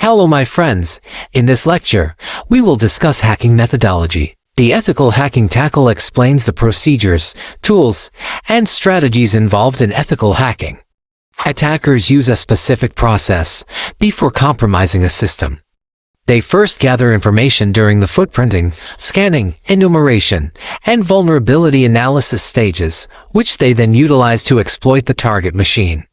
Hello my friends, in this lecture, we will discuss hacking methodology. The ethical hacking tackle explains the procedures, tools, and strategies involved in ethical hacking. Attackers use a specific process before compromising a system. They first gather information during the footprinting, scanning, enumeration, and vulnerability analysis stages, which they then utilize to exploit the target machine.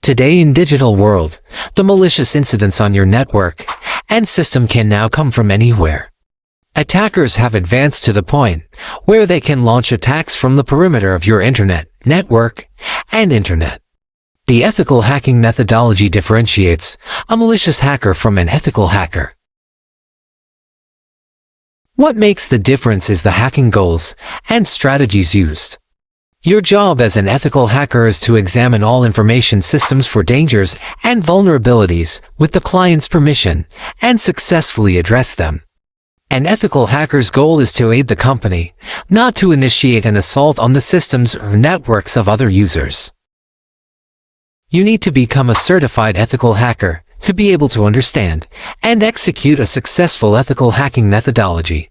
Today in digital world, the malicious incidents on your network and system can now come from anywhere. Attackers have advanced to the point where they can launch attacks from the perimeter of your internet, network, and internet. The ethical hacking methodology differentiates a malicious hacker from an ethical hacker. What makes the difference is the hacking goals and strategies used. Your job as an ethical hacker is to examine all information systems for dangers and vulnerabilities with the client's permission and successfully address them. An ethical hacker's goal is to aid the company, not to initiate an assault on the systems or networks of other users. You need to become a certified ethical hacker to be able to understand and execute a successful ethical hacking methodology.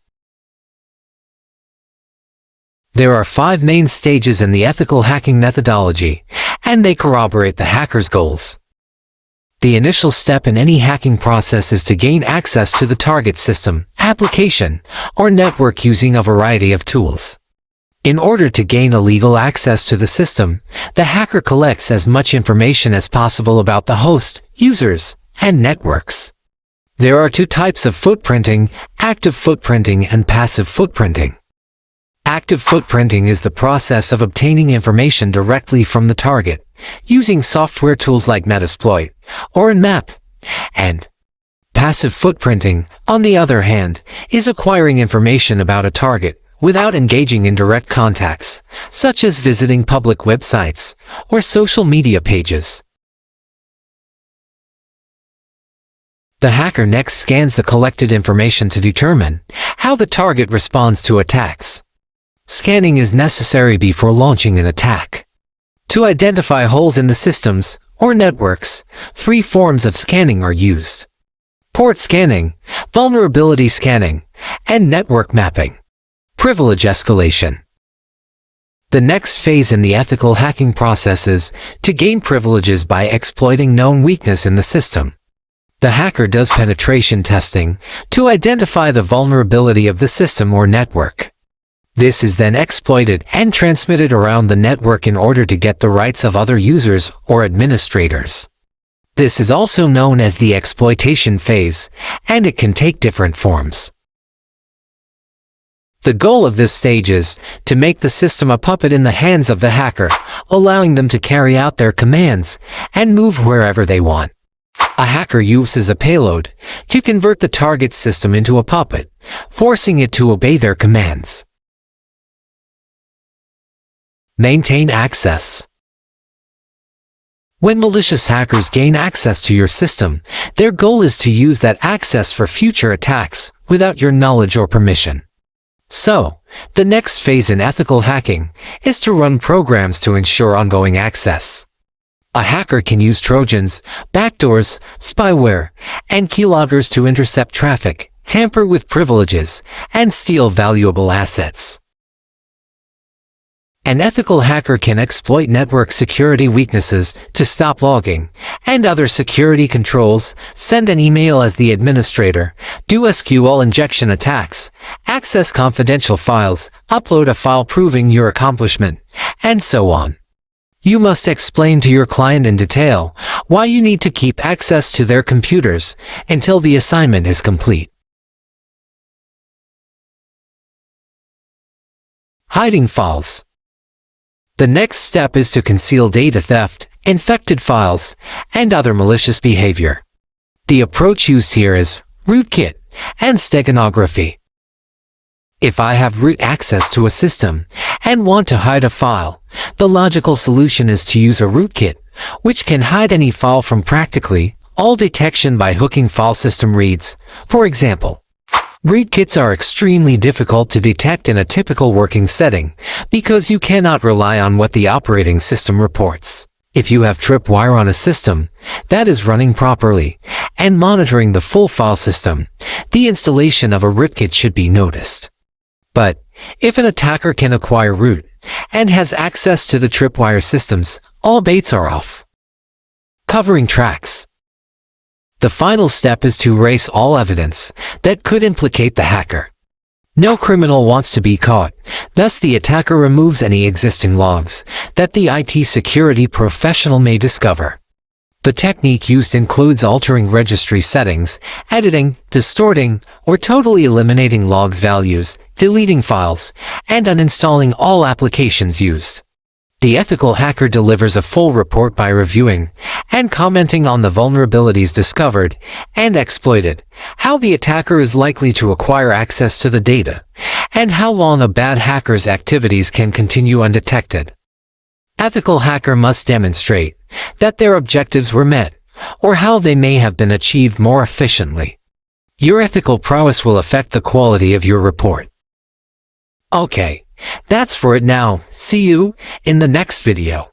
There are 5 main stages in the ethical hacking methodology, and they corroborate the hacker's goals. The initial step in any hacking process is to gain access to the target system, application, or network using a variety of tools. In order to gain illegal access to the system, the hacker collects as much information as possible about the host, users, and networks. There are 2 types of footprinting, active footprinting and passive footprinting. Active footprinting is the process of obtaining information directly from the target, using software tools like Metasploit or Nmap. And passive footprinting, on the other hand, is acquiring information about a target without engaging in direct contacts, such as visiting public websites or social media pages. The hacker next scans the collected information to determine how the target responds to attacks. Scanning is necessary before launching an attack. To identify holes in the systems or networks, 3 forms of scanning are used: port scanning, vulnerability scanning, and network mapping. Privilege escalation. The next phase in the ethical hacking process is to gain privileges by exploiting known weakness in the system. The hacker does penetration testing to identify the vulnerability of the system or network. This is then exploited and transmitted around the network in order to get the rights of other users or administrators. This is also known as the exploitation phase, and it can take different forms. The goal of this stage is to make the system a puppet in the hands of the hacker, allowing them to carry out their commands and move wherever they want. A hacker uses a payload to convert the target system into a puppet, forcing it to obey their commands. Maintain access. When malicious hackers gain access to your system, their goal is to use that access for future attacks without your knowledge or permission. So, the next phase in ethical hacking is to run programs to ensure ongoing access. A hacker can use Trojans, backdoors, spyware, and keyloggers to intercept traffic, tamper with privileges, and steal valuable assets. An ethical hacker can exploit network security weaknesses to stop logging and other security controls, send an email as the administrator, do SQL injection attacks, access confidential files, upload a file proving your accomplishment, and so on. You must explain to your client in detail why you need to keep access to their computers until the assignment is complete. Hiding files. The next step is to conceal data theft, infected files, and other malicious behavior. The approach used here is rootkit and steganography. If I have root access to a system and want to hide a file, the logical solution is to use a rootkit, which can hide any file from practically all detection by hooking file system reads. For example, rootkits are extremely difficult to detect in a typical working setting because you cannot rely on what the operating system reports. If you have tripwire on a system that is running properly and monitoring the full file system, the installation of a rootkit should be noticed. But if an attacker can acquire root and has access to the tripwire systems, all baits are off. Covering tracks. The final step is to erase all evidence that could implicate the hacker. No criminal wants to be caught, thus the attacker removes any existing logs that the IT security professional may discover. The technique used includes altering registry settings, editing, distorting, or totally eliminating logs values, deleting files, and uninstalling all applications used. The ethical hacker delivers a full report by reviewing and commenting on the vulnerabilities discovered and exploited, how the attacker is likely to acquire access to the data, and how long a bad hacker's activities can continue undetected. Ethical hacker must demonstrate that their objectives were met, or how they may have been achieved more efficiently. Your ethical prowess will affect the quality of your report. Okay, that's for it now. See you in the next video.